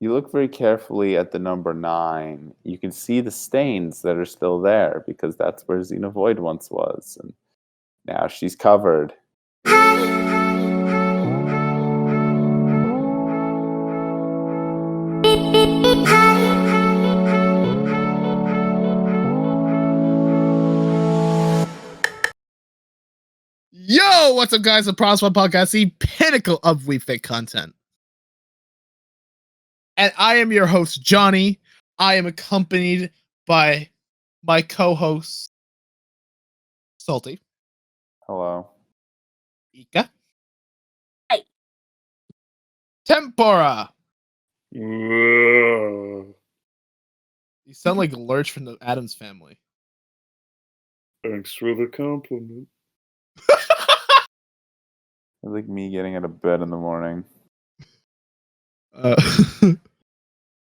you look very carefully at the number 9, you can see the stains that are still there because that's where Xenovoid once was, and now she's covered. Yo, what's up, guys? The Prosper Podcast, the pinnacle of WeFit content. And I am your host, Johnny. I am accompanied by my co-host, Salty. Hello. Ika. Hey. Tempora. Whoa. You sound like Lurch from the Addams Family. Thanks for the compliment. It's like me getting out of bed in the morning.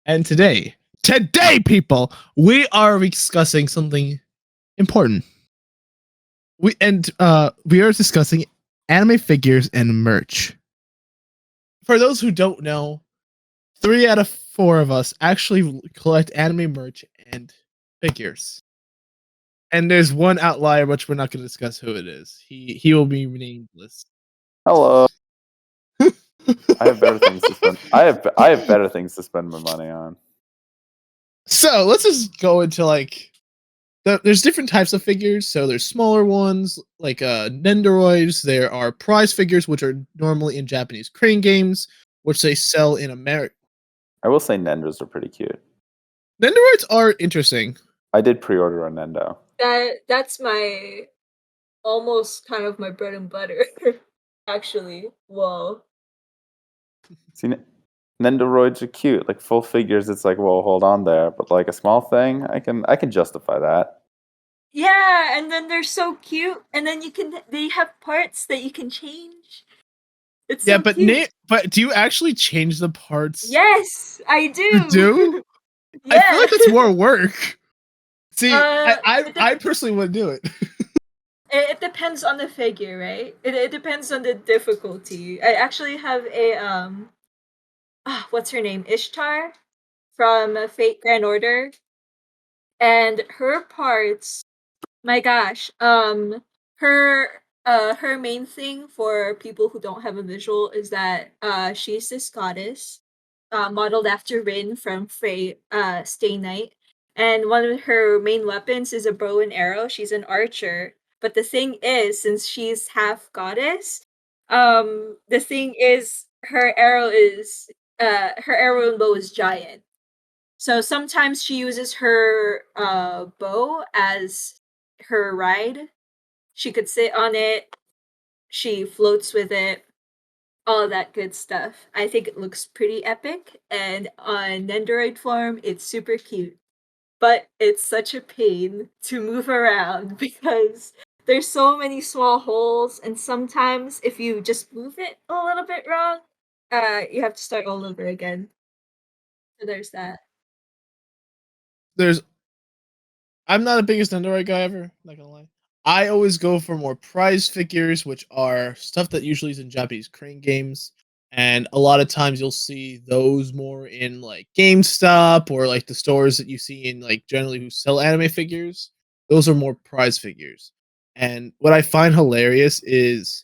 And today, people, we are discussing something important. We are discussing anime figures and merch. For those who don't know, 3 out of 4 of us actually collect anime merch and figures. And there's one outlier, which we're not going to discuss who it is. He will be nameless. Hello. I have better things to spend. I have better things to spend my money on. So let's just go into there's different types of figures. So there's smaller ones like Nendoroids. There are prize figures, which are normally in Japanese crane games, which they sell in America. I will say Nendos are pretty cute. Nendoroids are interesting. I did pre-order a Nendo. That's my almost kind of my bread and butter, actually. Whoa. See, Nendoroids are cute. Like full figures, it's like, well, hold on there. But like a small thing, I can justify that. Yeah, and then they're so cute, and then they have parts that you can change. It's so cute. But do you actually change the parts? Yes, I do. You do? Yeah. I feel like that's more work. See, it I personally wouldn't do it. It depends on the figure, right? It depends on the difficulty. I actually have a what's her name? Ishtar from Fate Grand Order. And her parts, my gosh, her main thing for people who don't have a visual is that she's this goddess, modeled after Rin from Stay Night. And one of her main weapons is a bow and arrow. She's an archer. But the thing is, since she's half goddess, the thing is her arrow and bow is giant. So sometimes she uses her bow as her ride. She could sit on it. She floats with it. All of that good stuff. I think it looks pretty epic. And on Nendoroid form, it's super cute. But it's such a pain to move around because there's so many small holes. And sometimes if you just move it a little bit wrong, you have to start all over again. So there's that. I'm not the biggest Nendoroid guy ever, not gonna lie. I always go for more prize figures, which are stuff that usually is in Japanese crane games. And a lot of times you'll see those more in like GameStop or like the stores that you see in like generally who sell anime figures. Those are more prize figures. And what I find hilarious is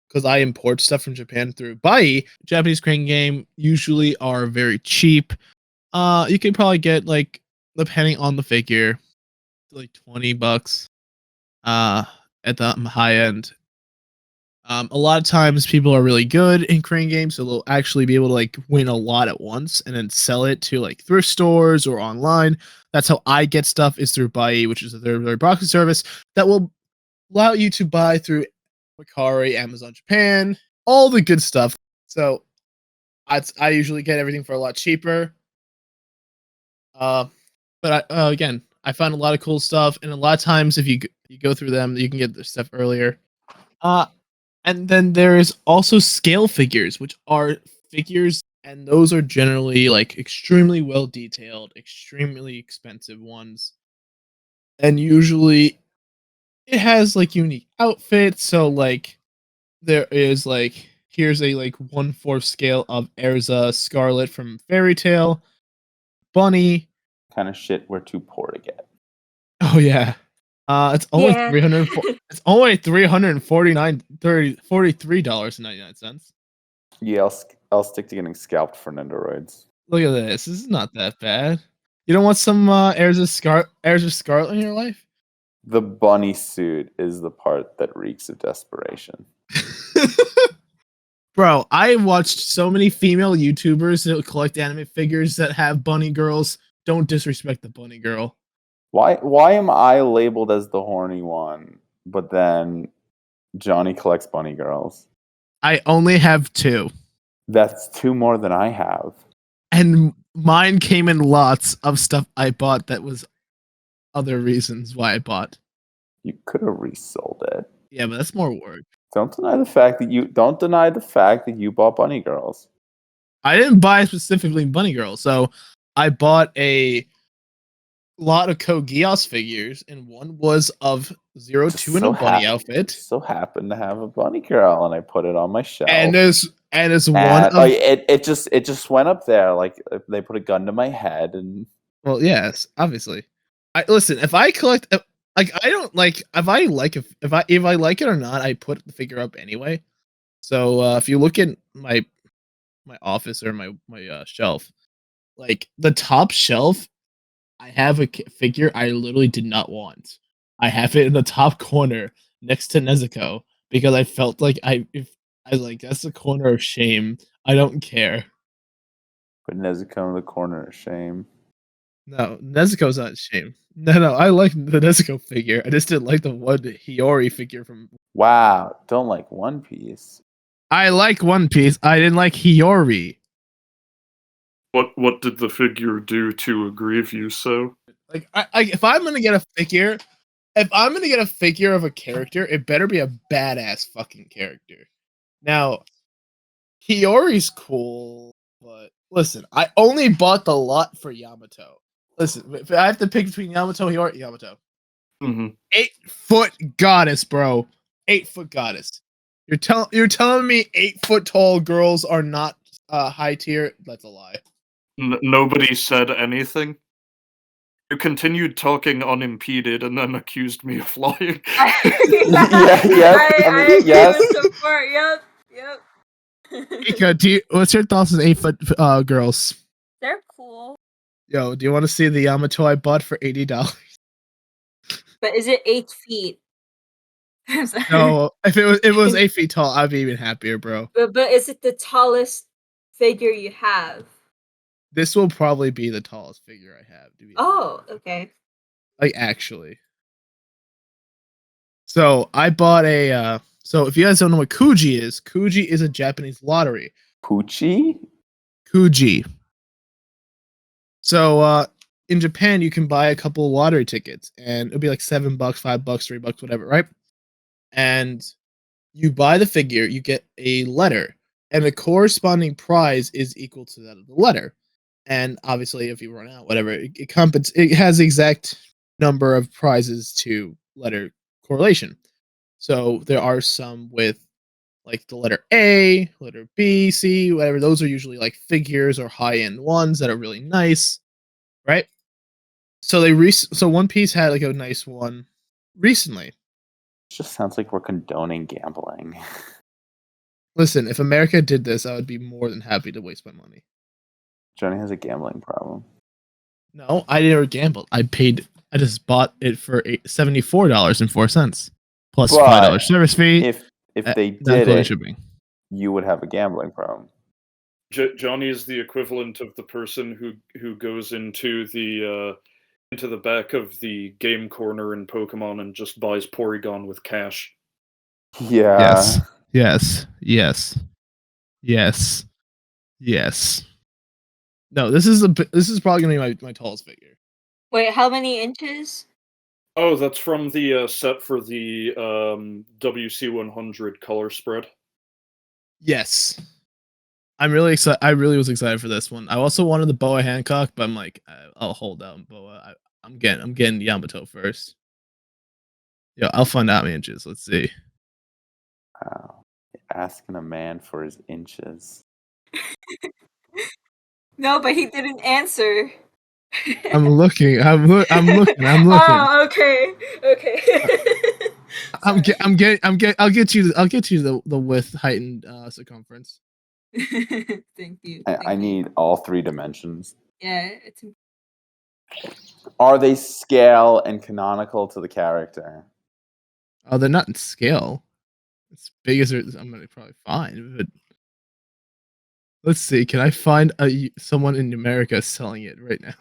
because I import stuff from Japan through Bai, Japanese crane game usually are very cheap. You can probably get like, depending on the figure, like $20 at the high end. A lot of times people are really good in crane games, so they'll actually be able to like win a lot at once and then sell it to like thrift stores or online. That's how I get stuff, is through Bai, which is a third-party boxing service that will allow you to buy through Mercari, Amazon Japan, all the good stuff. So I usually get everything for a lot cheaper. But again, I find a lot of cool stuff, and a lot of times if you go through them, you can get the stuff earlier. And then there's also scale figures, which are figures, and those are generally like extremely well detailed, extremely expensive ones. And usually it has like unique outfits, so like there is like here's a like 1/4 scale of Erza Scarlet from Fairy Tale, Bunny. Kind of shit we're too poor to get. Oh yeah, it's only Yeah. It's only $43.99. Yeah, I'll stick to getting scalped for Nendoroids. Look at this. This is not that bad. You don't want some Erza Scarlet in your life? The bunny suit is the part that reeks of desperation. Bro, I watched so many female YouTubers that collect anime figures that have bunny girls. Don't disrespect the bunny girl. Why am I labeled as the horny one, but then Johnny collects bunny girls? I only have 2. That's 2 more than I have. And mine came in lots of stuff I bought that was other reasons why I bought. You could have resold it. Yeah, but that's more work. Don't deny the fact that you bought bunny girls. I didn't buy specifically bunny girl, so I bought a lot of Code Geass figures, and one was of 02 in a bunny outfit. So happened to have a bunny girl, and I put it on my shelf. And there's one of it just went up there like they put a gun to my head, and well, yes, obviously. I listen. If I collect, like, I don't like if I like if I like it or not, I put the figure up anyway. So if you look at my office or my shelf, like the top shelf, I have a figure I literally did not want. I have it in the top corner next to Nezuko because I felt like that's a corner of shame. I don't care. put Nezuko in the corner of shame. No, Nezuko's not shame. No, I like the Nezuko figure. I just didn't like the one Hiyori figure from. Wow, don't like One Piece. I like One Piece. I didn't like Hiyori. What did the figure do to aggrieve you so? Like, if I'm gonna get a figure, of a character, it better be a badass fucking character. Now, Hiyori's cool, but listen, I only bought the lot for Yamato. Listen, if I have to pick between Yamato and Hiyori, Yamato. Mm-hmm. 8-foot goddess, bro. 8-foot goddess. You're telling me 8-foot tall girls are not high tier? That's a lie. Nobody said anything. You continued talking unimpeded and then accused me of lying. I agree yes. with support. Yep. Ika, what's your thoughts on 8-foot girls? They're cool. Yo, do you want to see the Yamato I bought for $80? But is it 8 feet? I'm sorry. No, if it was 8 feet tall, I'd be even happier, bro. But is it the tallest figure you have? This will probably be the tallest figure I have. To be Oh, okay. like actually. So I bought a. So if you guys don't know what Kuji is a Japanese lottery. Poochie? Kuji. So in Japan, you can buy a couple of lottery tickets, and it'll be like $7, $5, $3, whatever, right? And you buy the figure, you get a letter, and the corresponding prize is equal to that of the letter. And obviously, if you run out, whatever, it has the exact number of prizes to letter correlation. So there are some with like the letter A, letter B, C, whatever. Those are usually like figures or high-end ones that are really nice, right? So so One Piece had like a nice one recently. It just sounds like we're condoning gambling. Listen, if America did this, I would be more than happy to waste my money. Johnny has a gambling problem. No, I never gambled. I just bought it for $74.04 plus $5 service fee. If they did it, shipping. You would have a gambling problem. Johnny is the equivalent of the person who goes into the back of the game corner in Pokemon and just buys Porygon with cash. Yeah. Yes. No, this is probably gonna be my tallest figure. Wait, how many inches? Oh, that's from the set for the WC100 color spread. Yes. I'm really excited. I really was excited for this one. I also wanted the Boa Hancock, but I'm like, I'll hold out Boa. I'm getting Yamato first. Yeah, I'll find out how many inches. Let's see. Wow. Asking a man for his inches. No, but he didn't answer. I'm looking. I'm looking. Oh, okay. I'm Sorry. getting. I'll get you the width, height, and circumference. Thank you. I need all 3 dimensions. Yeah, it's Are they scale and canonical to the character? Oh, they're not in scale. As big as I'm gonna probably find, but let's see. Can I find someone in America selling it right now?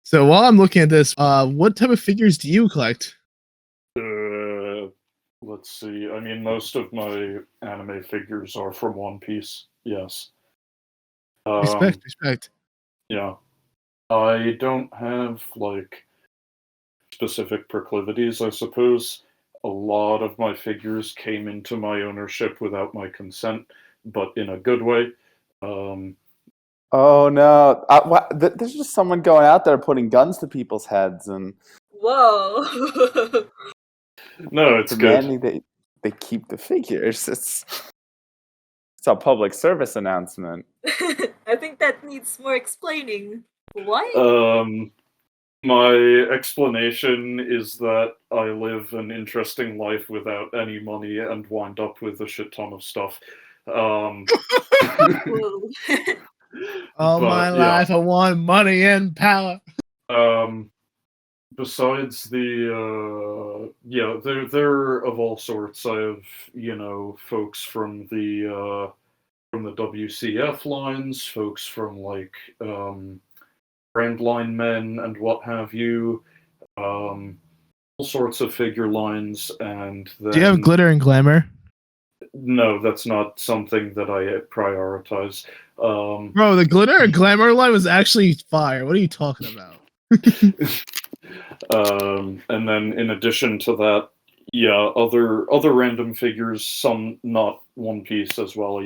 So while I'm looking at this, what type of figures do you collect? Let's see. I mean, most of my anime figures are from One Piece. Yes. Respect. Yeah. I don't have like specific proclivities, I suppose. A lot of my figures came into my ownership without my consent, but in a good way. Oh no! There's just someone going out there putting guns to people's heads and Whoa. No, it's demanding good. they keep the figures. It's a public service announcement. I think that needs more explaining. What? My explanation is that I live an interesting life without any money and wind up with a shit ton of stuff. Whoa. All my life, I want money and power. Besides they're of all sorts. I have, folks from the WCF lines, folks from like brand line men and what have you, all sorts of figure lines, and then Do you have glitter and glamour? No, that's not something that I prioritize. Bro, the glitter and glamour line was actually fire. What are you talking about? And then in addition to that, yeah, other random figures, some not One Piece as well.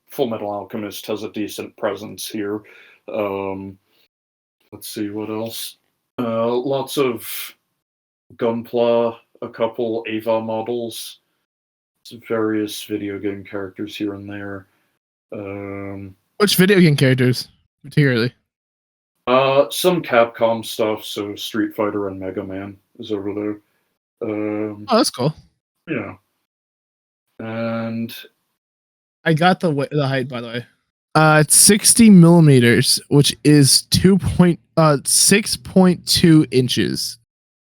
Full Metal Alchemist has a decent presence here. Let's see what else. Lots of Gunpla, a couple Ava models, various video game characters here and there. Which video game characters, particularly? Some Capcom stuff, so Street Fighter and Mega Man is over there. Oh, that's cool. Yeah. And I got the height, by the way. It's 60 millimeters, which is 6.2 inches.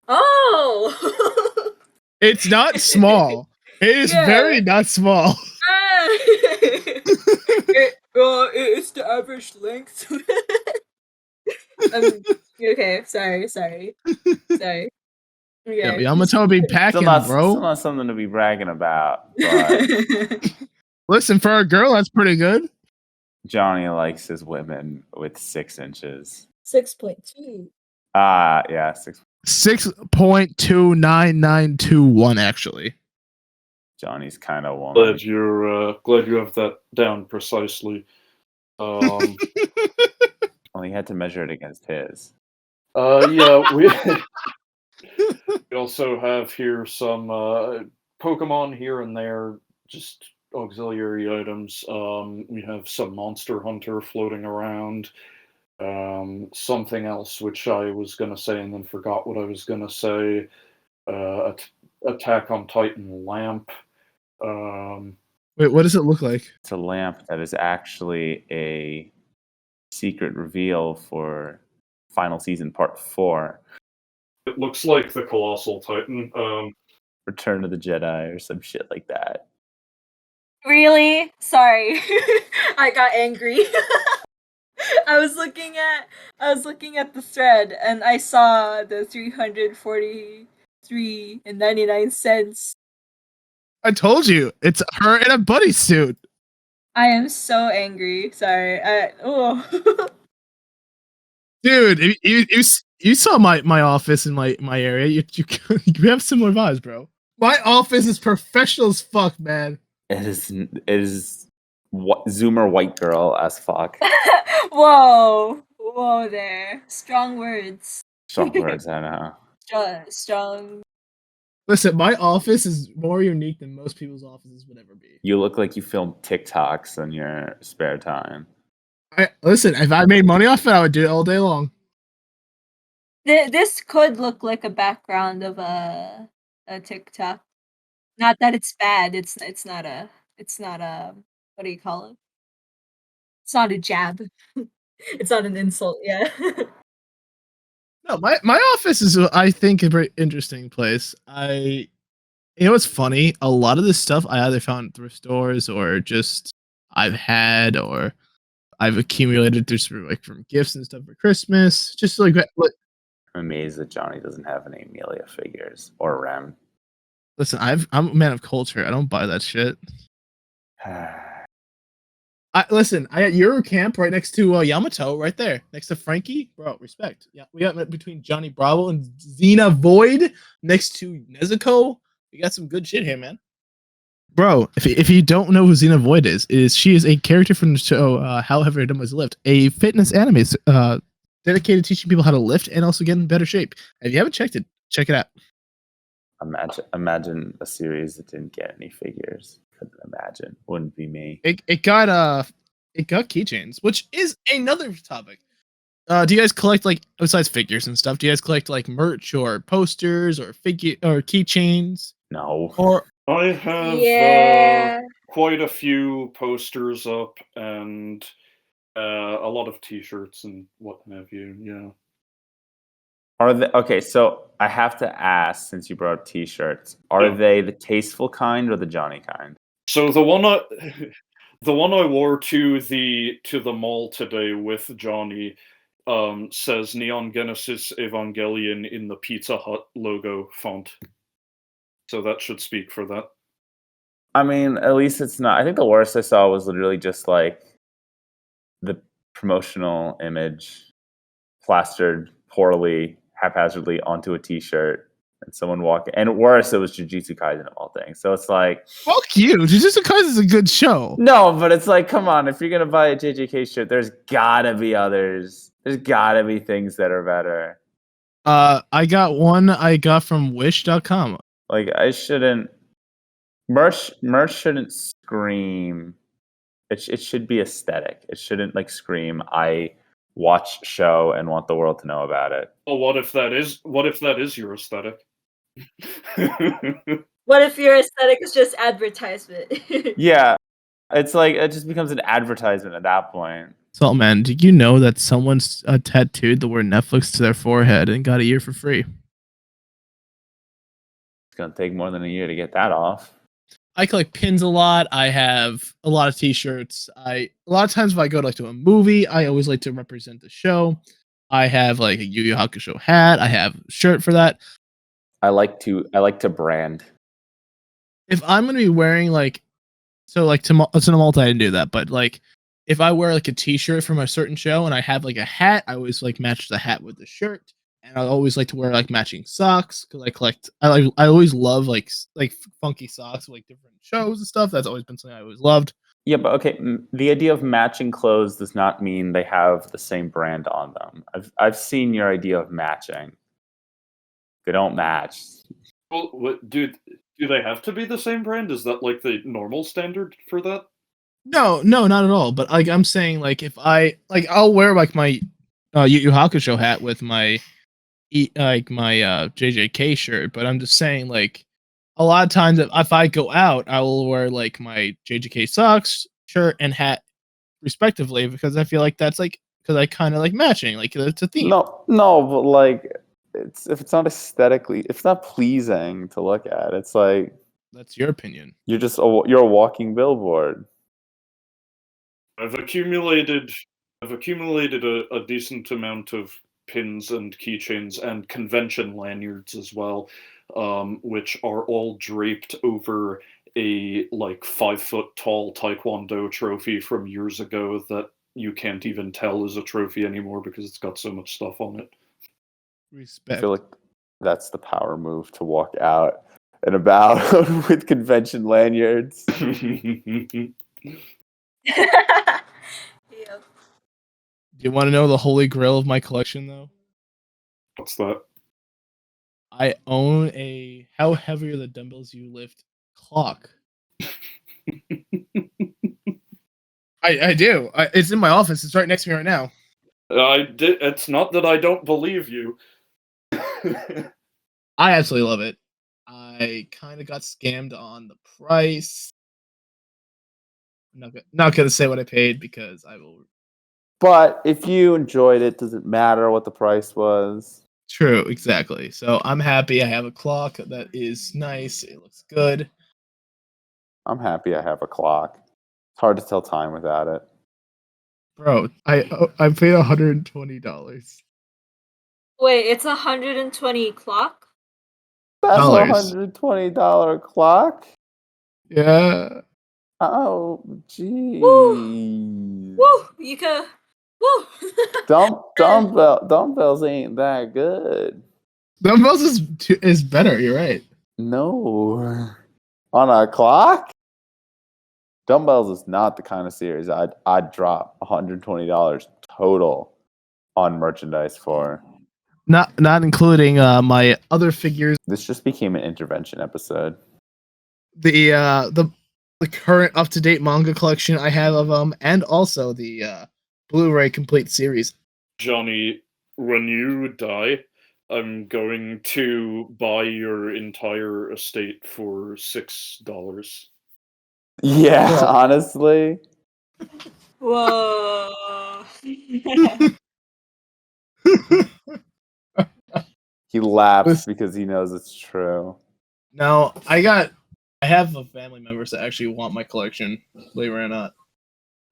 Oh. It's not small. It is very not small. It's the average length. Okay, sorry. Okay. Yeah, Yamato be packing, bro. Still not something to be bragging about, but listen, for a girl, that's pretty good. Johnny likes his women with 6 inches. 6.2. Yeah, 6.29921 actually. Johnny's kind of woman. glad you have that down precisely. Well, he had to measure it against his. Yeah, we also have here some Pokemon here and there, just auxiliary items. We have some Monster Hunter floating around. Something else which I was going to say and then forgot what I was going to say. Attack on Titan lamp. Wait, what does it look like? It's a lamp that is actually a secret reveal for final season part 4. It looks like the Colossal Titan. Return of the Jedi or some shit like that. Really? Sorry. I got angry. I was looking at the thread and I saw the 343.99. I told you, it's her in a buddy suit. I am so angry. Sorry. Dude, you saw my office in my area. You have similar vibes, bro. My office is professional as fuck, man. It is Zoomer white girl as fuck. Whoa there. Strong words. Strong words, I know. Strong. Listen, my office is more unique than most people's offices would ever be. You look like you film TikToks in your spare time. Listen, if I made money off it, I would do it all day long. This could look like a background of a TikTok. Not that it's bad. It's not a what do you call it? It's not a jab. It's not an insult. Yeah. No, my office is, I think, a very interesting place. You know what's funny? A lot of this stuff I either found in thrift stores or just I've had or I've accumulated through from gifts and stuff for Christmas. Just like I'm amazed that Johnny doesn't have any Amelia figures or Rem. listen, I'm a man of culture. I don't buy that shit. Listen, I at Eurocamp right next to Yamato, right there, next to Frankie, bro. Respect. Yeah, we got between Johnny Bravo and Xena Void next to Nezuko. We got some good shit here, man. Bro, if you don't know who Xena Void is she is a character from the show How Have I Done Was Lift, a fitness anime dedicated to teaching people how to lift and also get in better shape. If you haven't checked it, check it out. Imagine a series that didn't get any figures. Couldn't imagine. Wouldn't be me. It got keychains, which is another topic. Do you guys collect, like, besides figures and stuff? Do you guys collect like merch or posters or figure or keychains? No. Or I have quite a few posters up and a lot of T-shirts and what have you. Yeah. Are they okay? So I have to ask, since you brought up T-shirts, are they the tasteful kind or the Johnny kind? So the one I wore to the mall today with Johnny says Neon Genesis Evangelion in the Pizza Hut logo font. So that should speak for that. I mean, at least it's not. I think the worst I saw was literally just like the promotional image plastered poorly, haphazardly onto a T-shirt, and someone walking. And worse, it was Jujutsu Kaisen of all things. So it's like, fuck you, Jujutsu Kaisen is a good show. No, but it's like, come on, if you're gonna buy a JJK shirt, there's gotta be others. There's gotta be things that are better. I got one I got from Wish.com. Like, I shouldn't. Merch shouldn't scream. It should be aesthetic. It shouldn't like scream, I watch show and want the world to know about it. Well, what if that is your aesthetic? What if your aesthetic is just advertisement? Yeah. It's like it just becomes an advertisement at that point. Saltman, did you know that someone's tattooed the word Netflix to their forehead and got a year for free? It's gonna take more than a year to get that off. I collect pins a lot. I have a lot of T-shirts. A lot of times if I go to a movie, I always like to represent the show. I have like a Yu Yu Hakusho hat. I have a shirt for that. I like to brand. If I'm gonna be wearing to multi, I didn't do that, but like if I wear like a T-shirt from a certain show and I have like a hat, I always like match the hat with the shirt. And I always like to wear like matching socks because I collect. I always love like funky socks with like different shows and stuff. That's always been something I always loved. Yeah, but okay, the idea of matching clothes does not mean they have the same brand on them. I've seen your idea of matching. They don't match. Well, do they have to be the same brand? Is that like the normal standard for that? No, not at all. But like I'm saying, like if I'll wear like my Yu Yu Hakusho hat with my JJK shirt, but I'm just saying like a lot of times if I go out, I will wear like my JJK socks, shirt, and hat respectively because I feel like that's like because I kind of like matching, like it's a theme. No, but like if it's not aesthetically, it's not pleasing to look at. It's like that's your opinion. You're a walking billboard. I've accumulated a decent amount of pins and keychains and convention lanyards as well, which are all draped over a 5-foot tall Taekwondo trophy from years ago that you can't even tell is a trophy anymore because it's got so much stuff on it. Respect. I feel like that's the power move to walk out and about with convention lanyards. Yep. Do you want to know the holy grail of my collection, though? What's that? I own a how heavy are the dumbbells you lift clock. I do. It's in my office. It's right next to me right now. It's not that I don't believe you. I absolutely love it. I kind of got scammed on the price. I'm not gonna say what I paid because I will. But if you enjoyed it, does it matter what the price was? True, exactly. So I'm happy. I have a clock that is nice. It looks good. I'm happy I have a clock. It's hard to tell time without it. Bro, I paid $120. Wait, it's 120 clock? That's a Dollars. $120 clock? Yeah. Oh, Woo! jeez. Woo! You could. Woo! Dumbbells ain't that good. Dumbbells is better. You're right. No. On a clock? Dumbbells is not the kind of series I'd drop $120 total on merchandise for. Not including my other figures. This just became an intervention episode. The current up to date manga collection I have of them, and also the Blu-ray complete series. Johnny, when you die, I'm going to buy your entire estate for $6. Yeah, Well- honestly. Whoa. He laughs because he knows it's true. No, I have a family members that actually want my collection, believe it or not.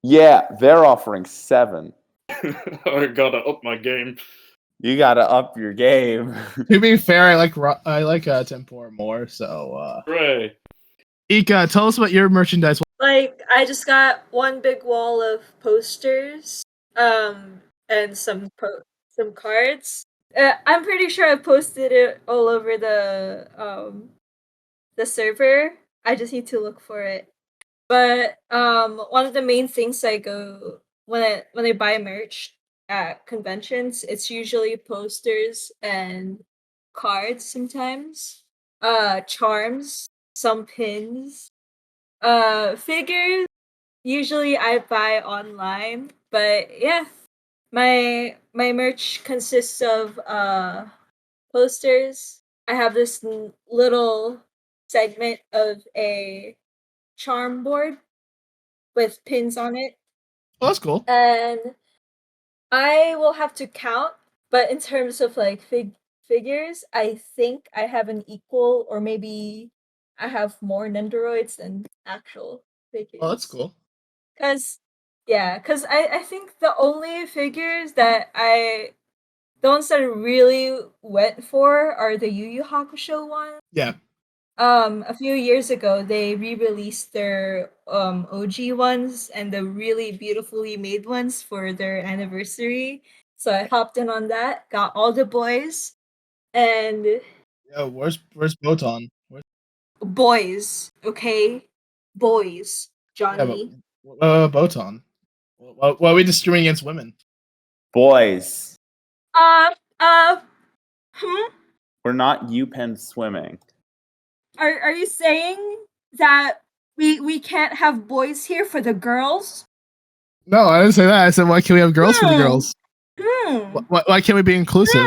Yeah, they're offering 7. I gotta up my game. You gotta up your game. To be fair, I like Tempura more. So, Hooray! Ika, tell us about your merchandise. Like, I just got one big wall of posters, and some cards. I'm pretty sure I posted it all over the server. I just need to look for it. But one of the main things I go when I buy merch at conventions, it's usually posters and cards sometimes. Charms, some pins, figures. Usually I buy online, but yeah, my merch consists of posters. I have this little segment of a charm board with pins on it, Oh, that's cool. and I will have to count. But in terms of like figures, I think I have an equal, or maybe I have more Nendoroids than actual figures. Oh, that's cool. Cause I think the only figures that the ones that I really went for are the Yu Yu Hakusho ones. Yeah. A few years ago they re-released their OG ones and the really beautifully made ones for their anniversary. So I hopped in on that, got all the boys, and Yo, where's Botan? boys, okay? Boys, Yeah, Johnny. but Botan. Why are we discriminating against women? Boys, Uh, uh, hmm? we're not UPenn swimming. Are you saying that we can't have boys here for the girls? No, I didn't say that. I said, why can't we have girls for the Hmm. girls? Hmm. Why can't we be inclusive?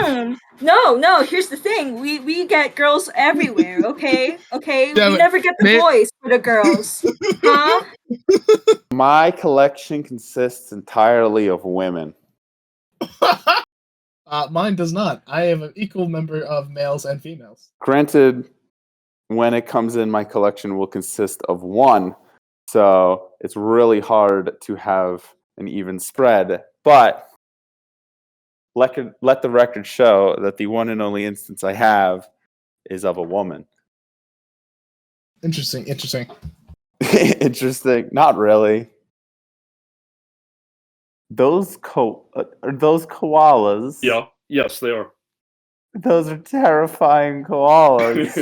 No. Here's the thing: we get girls everywhere. Okay. Yeah, We but never get the boys for the girls, huh? My collection consists entirely of women. Mine does not. I have an equal number of males and females. Granted, when it comes in, my collection will consist of 1. So it's really hard to have an even spread. But let the record show that the one and only instance I have is of a woman. Interesting. Interesting. Not really. Those koalas. Yeah, yes, they are. Those are terrifying koalas.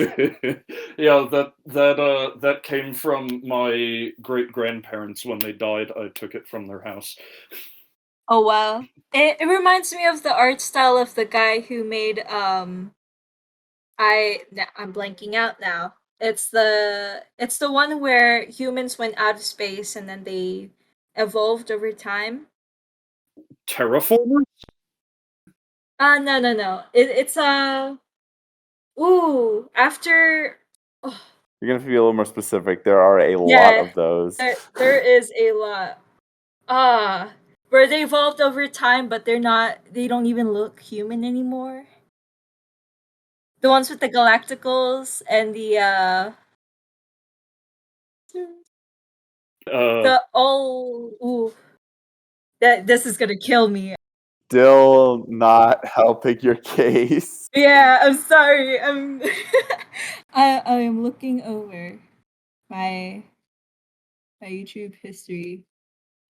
Yeah, that came from my great grandparents when they died. I took it from their house. Oh wow! It reminds me of the art style of the guy who made I'm blanking out now. It's the one where humans went out of space and then they evolved over time. Terraformers? No. It's ooh, after oh, You're gonna have to be a little more specific. There are a lot yeah, of those. there is a lot. Where they evolved over time, but they don't even look human anymore. The ones with the galacticals and the ooh, this is gonna kill me. Still not helping your case. Yeah, I'm sorry. I am looking over my YouTube history.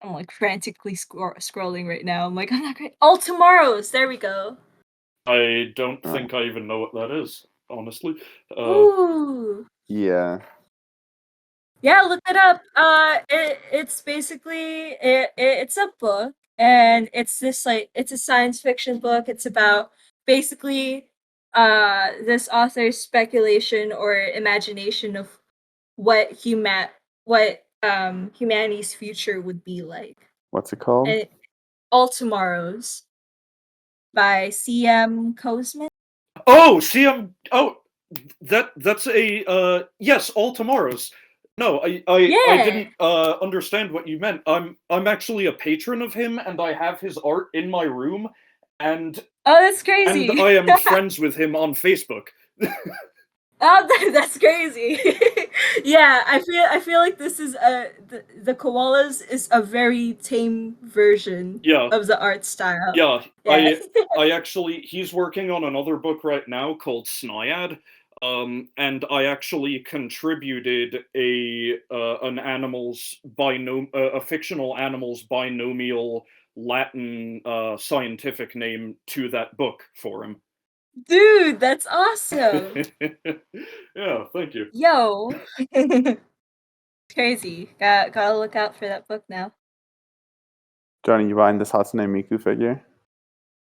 I'm like frantically scrolling right now. I'm like, I'm not great. All tomorrows. There we go. I don't think I even know what that is, honestly. Ooh. Yeah. Yeah, look it up. It's basically it's a book, and it's this like it's a science fiction book. It's about basically this author's speculation or imagination of what humanity's future would be like. What's it called? And All Tomorrows by C.M. Cosman. Oh, that's a yes, All Tomorrows. No, I Yeah. didn't understand what you meant. I'm actually a patron of him, and I have his art in my room, and Oh, that's crazy. and I am friends with him on Facebook. Oh, that's crazy. Yeah, I feel like this is the koalas is a very tame version Yeah. of the art style. Yeah, Yeah. I actually he's working on another book right now called Snyad, and I actually contributed a fictional animals binomial Latin scientific name to that book for him. Dude, that's awesome. Yeah, thank you. Yo. Crazy. Gotta look out for that book now. Johnny, you buying this Hatsune Miku figure?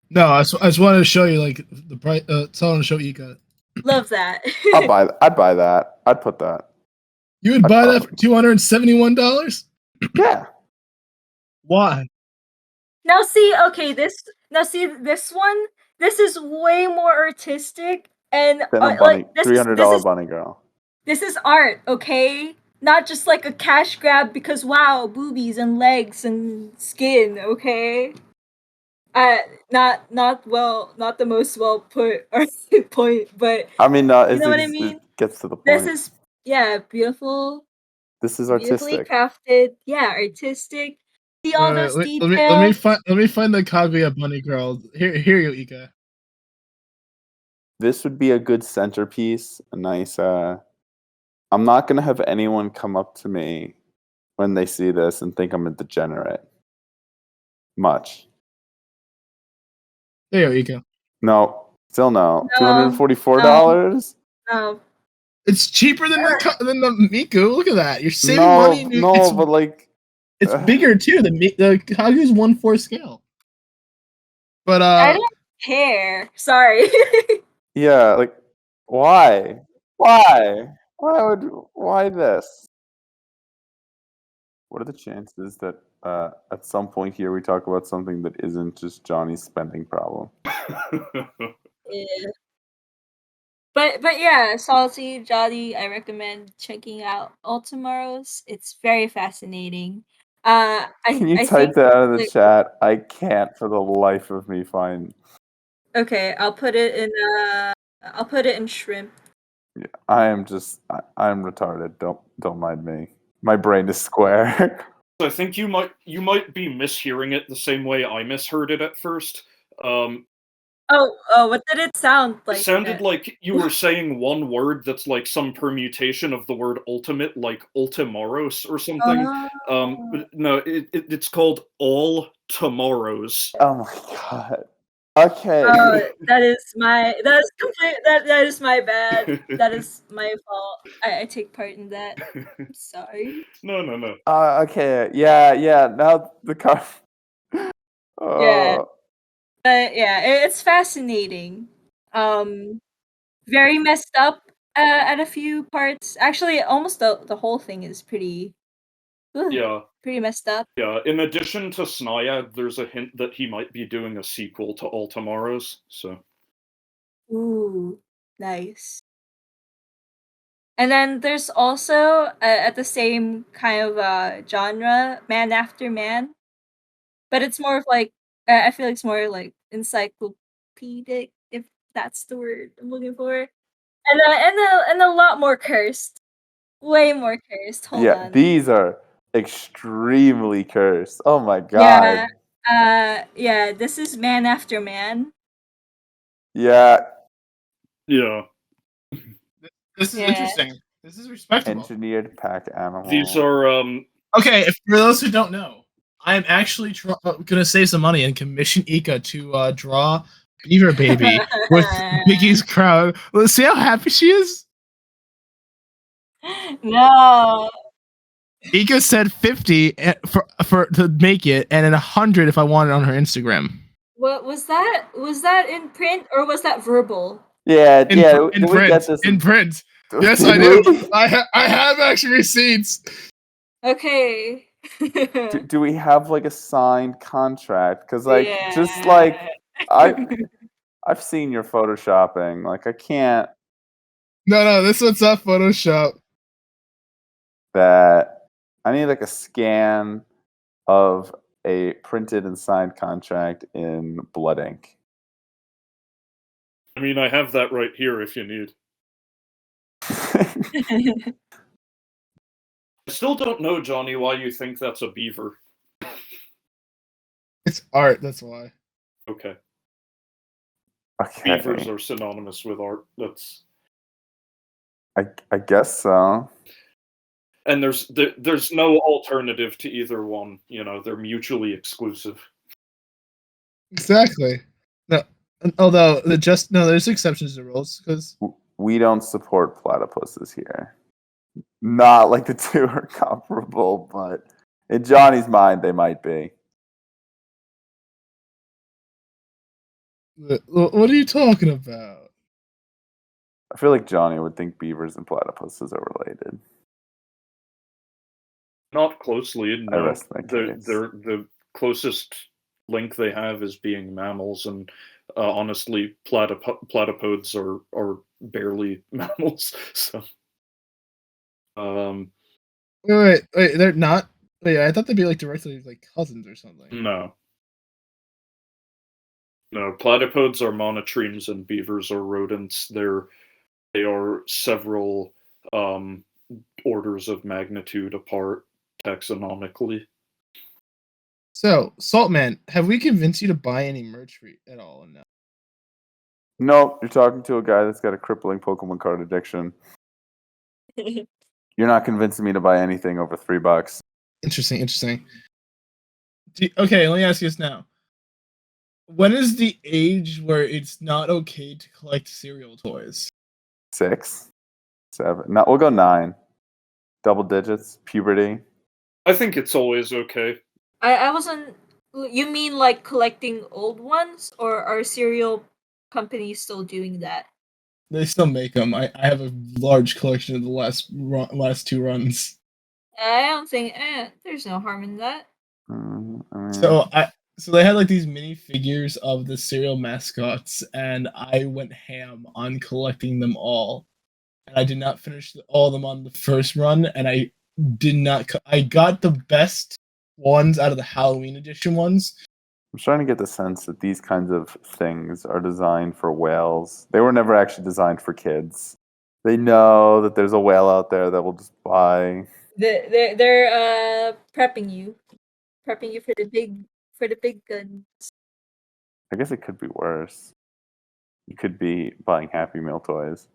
No, I just wanted to show you like the price. So I want to show what you got. Love that. I'd buy that. I'd put that. You would buy that for $271? Yeah. Why? Now see this one. This is way more artistic and Then a bunny, like $300 bunny girl. This is art, okay? Not just like a cash grab because wow, boobies and legs and skin, okay? Not the most well put point, but I mean, you know what I mean? it gets to the point. This is beautiful. This is Beautifully artistic. crafted, artistic. See all those details. Let me find the Kaguya bunny girl. Here you, Ika. This would be a good centerpiece. A nice. I'm not gonna have anyone come up to me when they see this and think I'm a degenerate. Much. There you go. No, still no. No, $244. No. It's cheaper than the Miku. Look at that. You're saving No, money. no, but like it's bigger too. The Kaguya's 1/4 scale. But I don't care. Sorry. yeah, like why? Why this? What are the chances that at some point here we talk about something that isn't just Johnny's spending problem? Yeah. But yeah, Salty, Jolly, I recommend checking out All Tomorrows. It's very fascinating. Can you I type think that out of the like, chat? I can't for the life of me find. okay, I'll put it in shrimp. Yeah, I'm retarded. Don't mind me. My brain is square. I think you might be mishearing it the same way I misheard it at first. Oh, what did it sound like? It sounded like you were saying one word that's like some permutation of the word ultimate, like ultimoros or something. But no, it's called All Tomorrows. Oh my god. Okay. That is my bad. That is my fault. I take part in that. I'm sorry. No. Okay. Yeah. Now the car. Yeah. But yeah, it's fascinating. very messed up at a few parts. Actually, almost the whole thing is pretty Yeah. pretty messed up. Yeah. In addition to Snyad, there's a hint that he might be doing a sequel to All Tomorrows. So Ooh, nice. And then there's also at the same kind of genre, Man After Man, but it's more of like I feel like it's more like encyclopedic, if that's the word I'm looking for, and a lot more cursed, way more cursed. Hold Yeah, on. these are extremely cursed. Oh my Yeah, god. yeah. This is Man After Man. Yeah, yeah, This is Yeah. interesting. This is respectable. engineered pack animal. these are Okay, for those who don't know, I'm actually gonna save some money and commission Ika to draw Beaver Baby with Biggie's crowd. Let's see how happy she is. No. Ika said 50 for to make it, and then 100 if I want it on her Instagram. What was that? Was that in print or was that verbal? Yeah, In, yeah. in Did we print. get this In print. Yes, Did I do. we? I have actually receipts. Okay. Do we have like a signed contract? Because like Yeah. just like I've seen your photoshopping. Like I can't No, this one's not Photoshop. that I need like a scan of a printed and signed contract in blood ink. I mean, I have that right here if you need. I still don't know, Johnny, why you think that's a beaver. It's art, that's why. Okay. Okay. Beavers are synonymous with art. That's I guess so. and there's no alternative to either one. You know, they're mutually exclusive. Exactly. No, although there's exceptions to rules because We don't support platypuses here. Not like the two are comparable, but in Johnny's mind, they might be. what are you talking about? I feel like Johnny would think beavers and platypuses are related. Not closely. I No, rest my case. the closest link they have is being mammals, and honestly, platypodes are barely mammals. So, Wait, they're not. Wait, I thought they'd be like directly like cousins or something. no. No, platypodes are monotremes and beavers are rodents. They are several orders of magnitude apart taxonomically. So, Saltman, have we convinced you to buy any merch at all? Or no? Nope, you're talking to a guy that's got a crippling Pokemon card addiction. You're not convincing me to buy anything over $3. Interesting. Okay, let me ask you this now. When is the age where it's not okay to collect cereal toys? 6, 7. No, we'll go 9. Double digits, puberty. I think it's always okay. I wasn't. You mean like collecting old ones, or are cereal companies still doing that? They still make them. I have a large collection of the last two runs. I don't think. There's no harm in that. I mean, So they had like these mini figures of the cereal mascots, and I went ham on collecting them all. And I did not finish all of them on the first run, and I did not. I got the best ones out of the Halloween edition ones. I'm trying to get the sense that these kinds of things are designed for whales. They were never actually designed for kids. They know that there's a whale out there that will just buy. They're prepping you for the big guns. I guess it could be worse. You could be buying Happy Meal toys.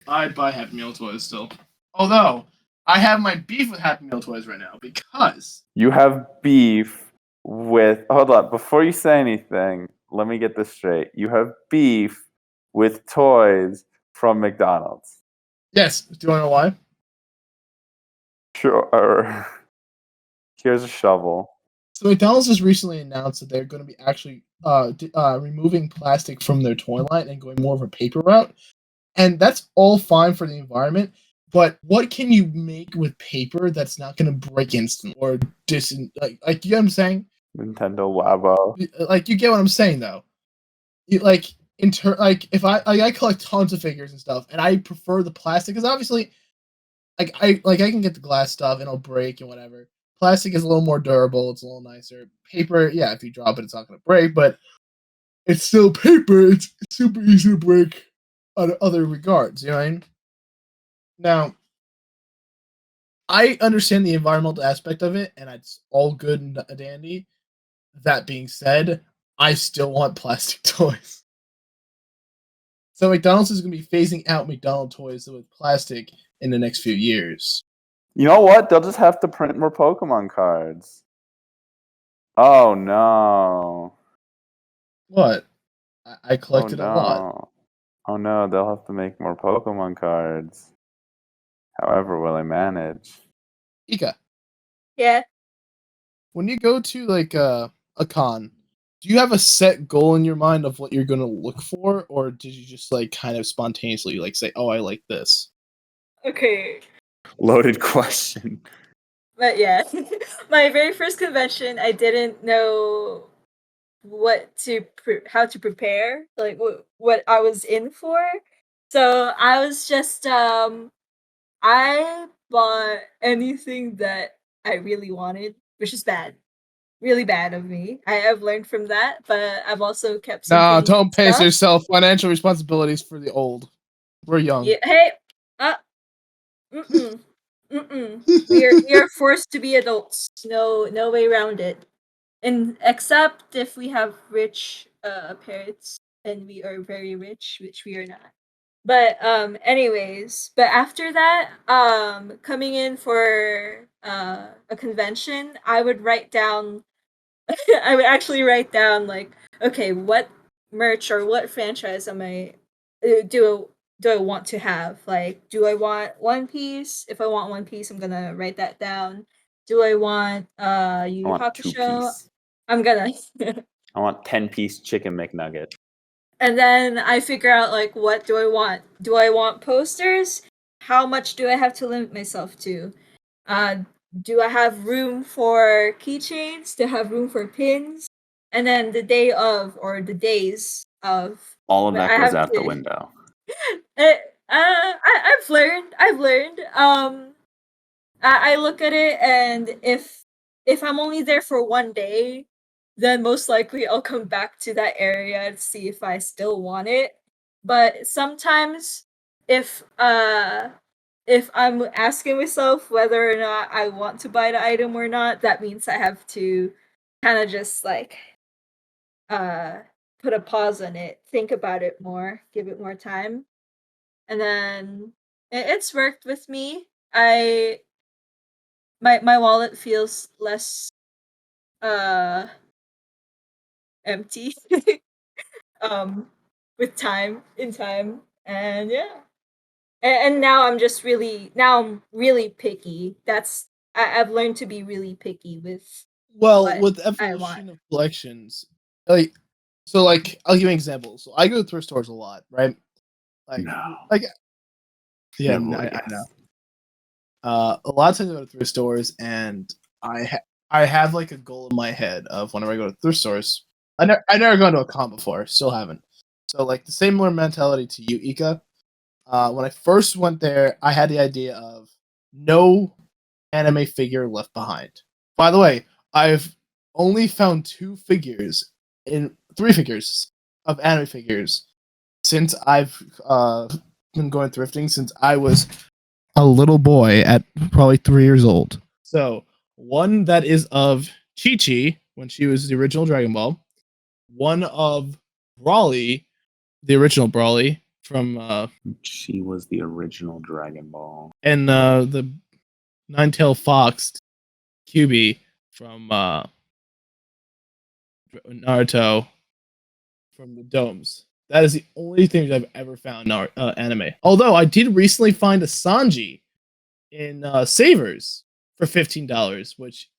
I'd buy Happy Meal toys still. Although I have my beef with Happy Meal toys right now because You have beef with. Hold on. Before you say anything, let me get this straight. You have beef with toys from McDonald's. yes. Do you want to know why? Sure. Here's a shovel. So McDonald's has recently announced that they're going to be actually removing plastic from their toy line and going more of a paper route. and that's all fine for the environment. But what can you make with paper that's not going to break instantly or like you know what I'm saying? Nintendo Labo. Like you get what I'm saying though. Like if I collect tons of figures and stuff, and I prefer the plastic because obviously I can get the glass stuff and it'll break and whatever. Plastic is a little more durable. It's a little nicer. Paper, yeah, if you drop it, it's not going to break, but it's still paper. It's super easy to break on other regards. You know what I mean? Now, I understand the environmental aspect of it, and it's all good and dandy. That being said, I still want plastic toys. So McDonald's is going to be phasing out McDonald's toys with plastic in the next few years. You know what? They'll just have to print more Pokemon cards. Oh no. What? I collected a lot. Oh no, they'll have to make more Pokemon cards. However, will I manage? Ika, Yeah. when you go to like a con, do you have a set goal in your mind of what you're going to look for, or did you just like kind of spontaneously like say, "Oh, I like this"? Okay. Loaded question. But yeah, my very first convention, I didn't know how to prepare, like what I was in for. So I was just I bought anything that I really wanted, which is bad, really bad of me. I've learned from that, but I've also kept some Nah, pretty neat don't pace stuff. yourself. Financial responsibilities for the old. We're young. Yeah, hey, mm-mm, mm-mm. We are forced to be adults. No way around it. And except if we have rich parents and we are very rich, which we are not. But anyways, but after that, coming in for a convention, I would write down I would actually write down like, okay, what merch or what franchise am I do I want to have? Like, do I want One Piece? If I want One Piece, I'm gonna write that down. Do I want I Yu want Hakusho? 2-piece. I'm gonna I want 10-piece chicken McNugget. and then I figure out like what do I want? Do I want posters? How much do I have to limit myself to? Uh, do I have room for keychains? Do I have room for pins? And then the day of or the days of, All of I that goes have out the to. window. I've learned. I've learned. I look at it, and if I'm only there for one day, then most likely I'll come back to that area to see if I still want it. But sometimes, if uh if I'm asking myself whether or not I want to buy the item or not, that means I have to kind of just like uh put a pause on it, think about it more, give it more time, and then it's worked with me. My wallet feels less uh empty um with time in time, and yeah, and now I'm really picky. I've learned to be really picky with Well, what with I want. evolution of collections, like I'll give you an example. So I go to thrift stores a lot, right? Like No. like yeah, Nimbly, I know. yes. A lot of times I go to thrift stores and I have like a goal in my head of whenever I go to thrift stores. I never gone to a con before, still haven't. So like the same mentality to you, Ika. When I first went there, I had the idea of no anime figure left behind. By the way, I've only found three figures of anime figures since I've been going thrifting since I was a little boy at probably 3 years old. So one that is of Chi Chi when she was the original Dragon Ball, one of Brawly, the original Brawly from She was the original Dragon Ball. and the Nine-Tailed Fox QB from Naruto from the domes. That is the only thing I've ever found in anime. Although I did recently find a Sanji in Savers for $15, which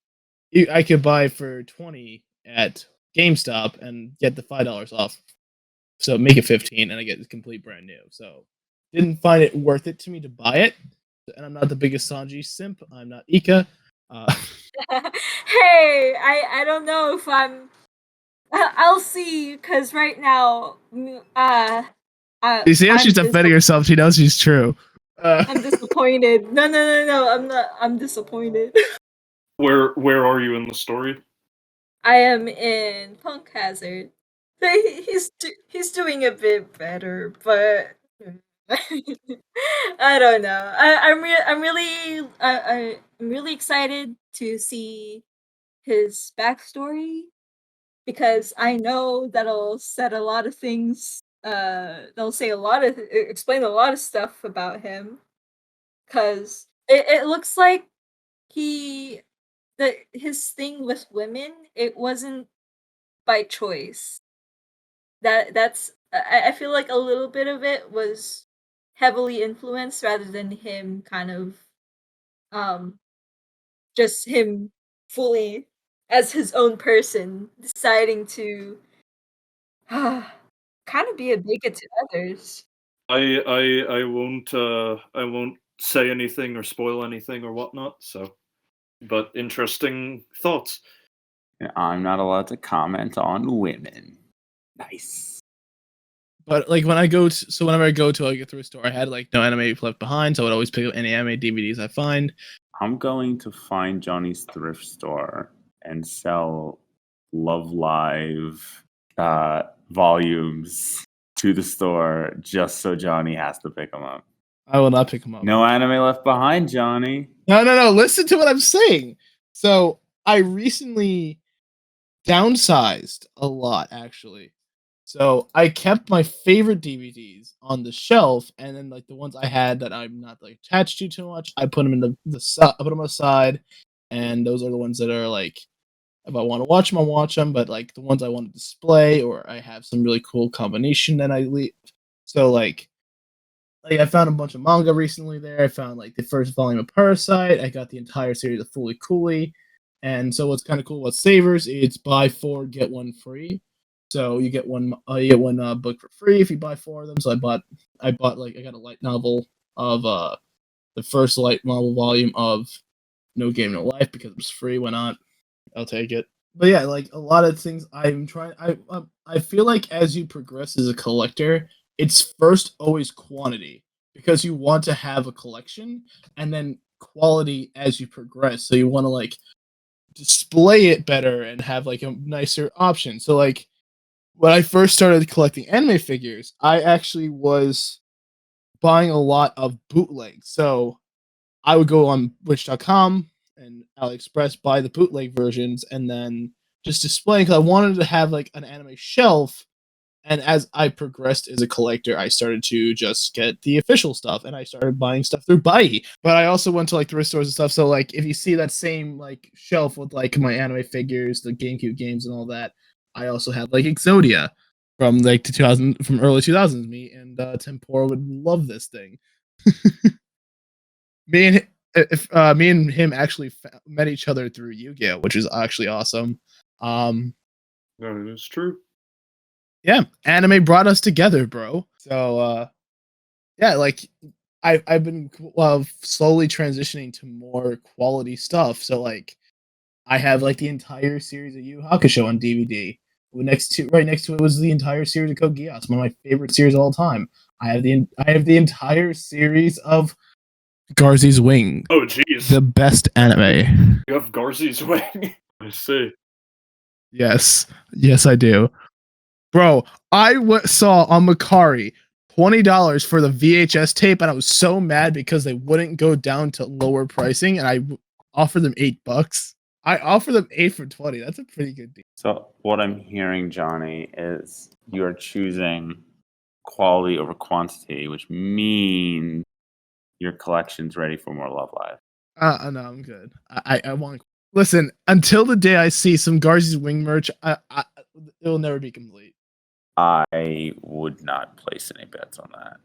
I could buy for 20 at GameStop and get the $5 off. So make it 15, and I get it complete brand new. So didn't find it worth it to me to buy it. And I'm not the biggest Sanji simp. I'm not Ika. Hey, I don't know if I'll see, because right now, You see how she's I'm defending herself? She knows she's true. I'm disappointed. No, I'm not. I'm disappointed. Where are you in the story? I am in Punk Hazard. He's doing a bit better, but I don't know. I'm really excited to see his backstory, because I know that'll set a lot of things. They'll say a lot of explain a lot of stuff about him, because it looks like he his thing with women, it wasn't by choice. That's I feel like a little bit of it was heavily influenced, rather than him kind of um just him fully as his own person deciding to kind of be a bigot to others. I won't say anything or spoil anything or whatnot. So, but interesting thoughts. And I'm not allowed to comment on women. Nice. But like when I go to, so whenever I go to like a thrift store, I had like no anime left behind, so I would always pick up any anime DVDs I find. I'm going to find Johnny's thrift store and sell Love Live volumes to the store just so Johnny has to pick them up. I will not pick them up. No anime left behind, Johnny. No. Listen to what I'm saying. So I recently downsized a lot, actually. So I kept my favorite DVDs on the shelf, and then like the ones I had that I'm not like attached to too much, I put them in I put them aside, and those are the ones that are like, if I want to watch them, I'll watch them. But like the ones I want to display, or I have some really cool combination, then I leave. So like I found a bunch of manga recently there. I found like the first volume of Parasite. I got the entire series of Fully Cooley. And so what's kind of cool about Savers, it's buy 4 get 1 free. So you get one book for free if you buy 4 of them. So I bought like, I got a light novel of the first light novel volume of No Game No Life because it was free. Why not? I'll take it. But yeah, like a lot of things I'm trying. I feel like as you progress as a collector, it's first always quantity, because you want to have a collection, and then quality as you progress. So you want to like display it better and have like a nicer option. So like when I first started collecting anime figures, I actually was buying a lot of bootlegs. So I would go on Wish.com and AliExpress, buy the bootleg versions, and then just display, because I wanted to have like an anime shelf. And as I progressed as a collector, I started to just get the official stuff, and I started buying stuff through Bai. But I also went to like thrift stores and stuff. So like if you see that same like shelf with like my anime figures, the GameCube games, and all that, I also have like Exodia from like 2000, from early 2000s. Me and Tempora would love this thing. me and me and him actually met each other through Yu-Gi-Oh, which is actually awesome. That is true. Yeah, anime brought us together, bro. So yeah, like I've been slowly transitioning to more quality stuff. So like I have like the entire series of Yu Yu Hakusho on DVD. Right next to it was the entire series of Code Geass, one of my favorite series of all time. I have the entire series of Garzy's Wing. Oh, jeez. The best anime. You have Garzy's Wing. I see. Yes, I do. Bro, I saw on Macari $20 for the VHS tape, and I was so mad because they wouldn't go down to lower pricing, and I offered them $8. I offered them 8 for 20. That's a pretty good deal. So what I'm hearing, Johnny, is you're choosing quality over quantity, which means your collection's ready for more Love Live. No, I'm good. I want. Listen, until the day I see some Garzy's Wing merch, it'll never be complete. I would not place any bets on that.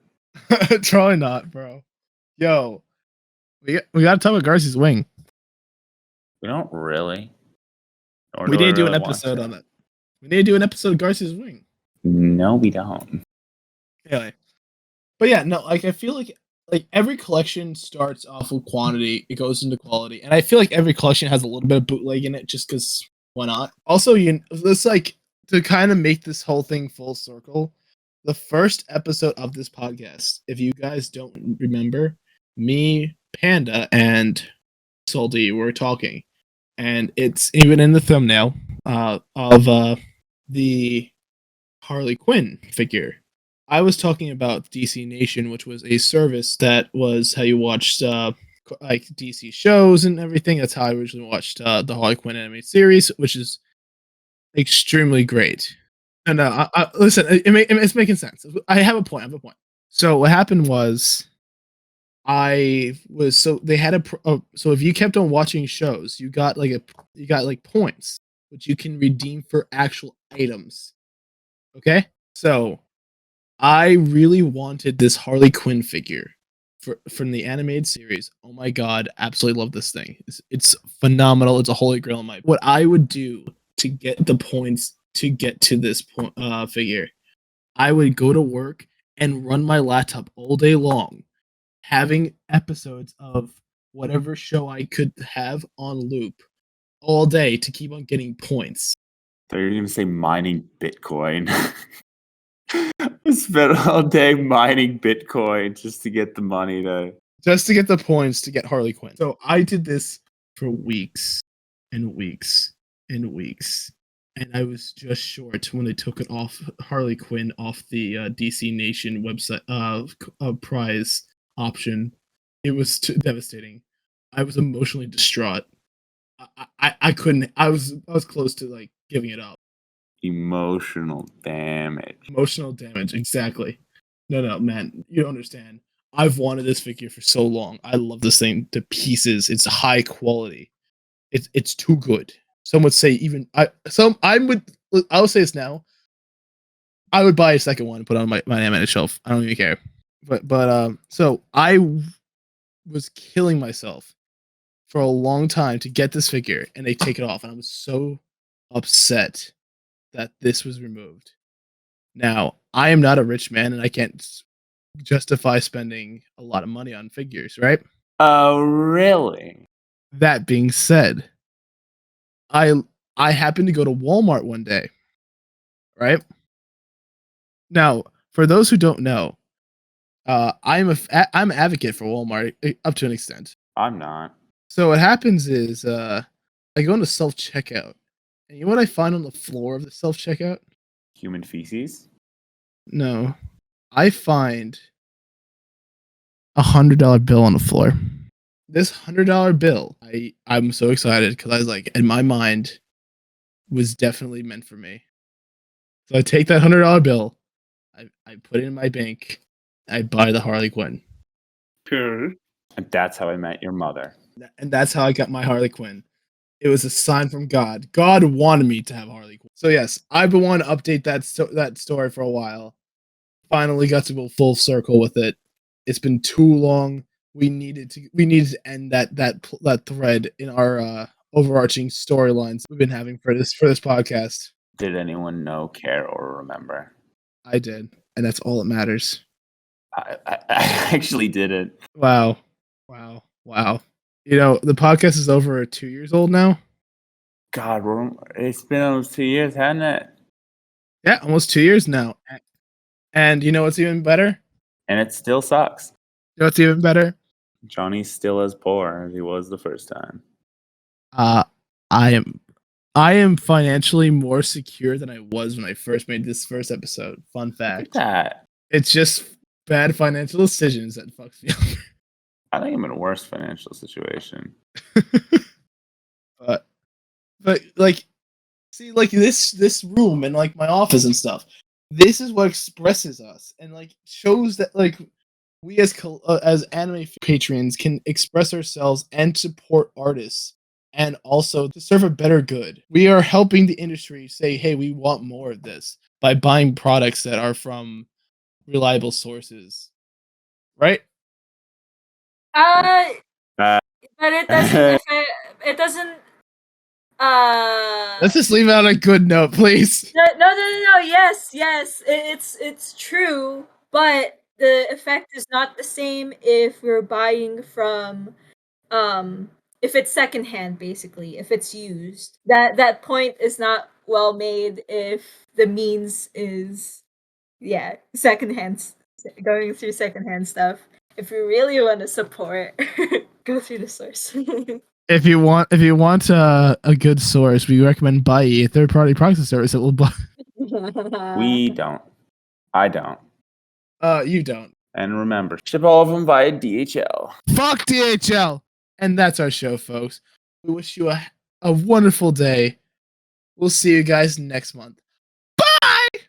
Probably not, bro. Yo, we gotta talk about Garzy's Wing. We don't really. We need to do an episode on it. We need to do an episode of Garzy's Wing. No, we don't. Anyway, But yeah, no, like I feel like every collection starts off with quantity, it goes into quality, and I feel like every collection has a little bit of bootleg in it, just because why not? Also, let's like to kind of make this whole thing full circle. The first episode of this podcast, if you guys don't remember, me, Panda, and Salty were talking, and it's even in the thumbnail of the Harley Quinn figure. I was talking about DC Nation, which was a service that was how you watched like DC shows and everything. That's how I originally watched the Harley Quinn animated series, which is extremely great. And listen, it's making sense. I have a point. So what happened was they had so if you kept on watching shows, you got like points, which you can redeem for actual items. Okay, so I really wanted this Harley Quinn figure from the animated series. Oh my god, absolutely love this thing. It's phenomenal. It's a holy grail in my. What I would do to get the points to get to this figure, I would go to work and run my laptop all day long, having episodes of whatever show I could have on loop all day to keep on getting points. So you're gonna say mining Bitcoin. I spent all day mining Bitcoin just to get the money to get the points to get Harley Quinn. So I did this for weeks and weeks and weeks, and I was just short when they took it off Harley Quinn off the DC Nation website prize option. It was devastating. I was emotionally distraught. I couldn't. I was close to like giving it up. emotional damage. Emotional damage, exactly. No, man, you don't understand. I've wanted this figure for so long. I love this thing to pieces. It's high quality. It's too good. Some would say even I'll say this now. I would buy a second one and put it on my animated shelf. I don't even care. But so I was killing myself for a long time to get this figure, and they take it off, and I was so upset that this was removed. Now, I am not a rich man, and I can't justify spending a lot of money on figures, right? Oh, really? That being said, I happened to go to Walmart one day, right? Now, for those who don't know, I'm an advocate for Walmart up to an extent. I'm not. So what happens is I go into self checkout, and you know what I find on the floor of the self checkout? Human feces? No, I find $100 bill on the floor. This $100 bill, I'm so excited because I was like, in my mind, was definitely meant for me. So I take that $100 bill, I put it in my bank, I buy the Harley Quinn, Okay. And that's how I met your mother. and that's how I got my Harley Quinn. It was a sign from God. God wanted me to have Harley Quinn. So yes, I've been wanting to update that story for a while. Finally got to go full circle with it. It's been too long. We needed to end that thread in our overarching storylines we've been having for this podcast. Did anyone know, care, or remember? I did, and that's all that matters. I actually didn't. Wow. You know, the podcast is over 2 years old now. God, it's been almost 2 years, hasn't it? Yeah, almost 2 years now. And you know what's even better? And it still sucks. You know what's even better? Johnny's still as poor as he was the first time. I am financially more secure than I was when I first made this first episode. Fun Look at fact. that. It's just bad financial decisions that fucks me over. I think I'm in a worse financial situation. but like, see, like this room and like my office and stuff. This is what expresses us and like shows that like we as anime patrons can express ourselves and support artists and also to serve a better good. We are helping the industry say, hey, we want more of this by buying products that are from reliable sources. Right? Uh, Uh, but it doesn't. It doesn't. Let's just leave it on a good note, please. No. Yes. It's true, but the effect is not the same if we're buying from if it's secondhand, basically, if it's used. That point is not well made if the means is secondhand, going through secondhand stuff. If you really want to support, go through the source. If you want a good source, we recommend Buy, a third-party proxy service that will buy. We don't. I don't. You don't. And remember, ship all of them via DHL. Fuck DHL. And that's our show, folks. We wish you a wonderful day. We'll see you guys next month. Bye!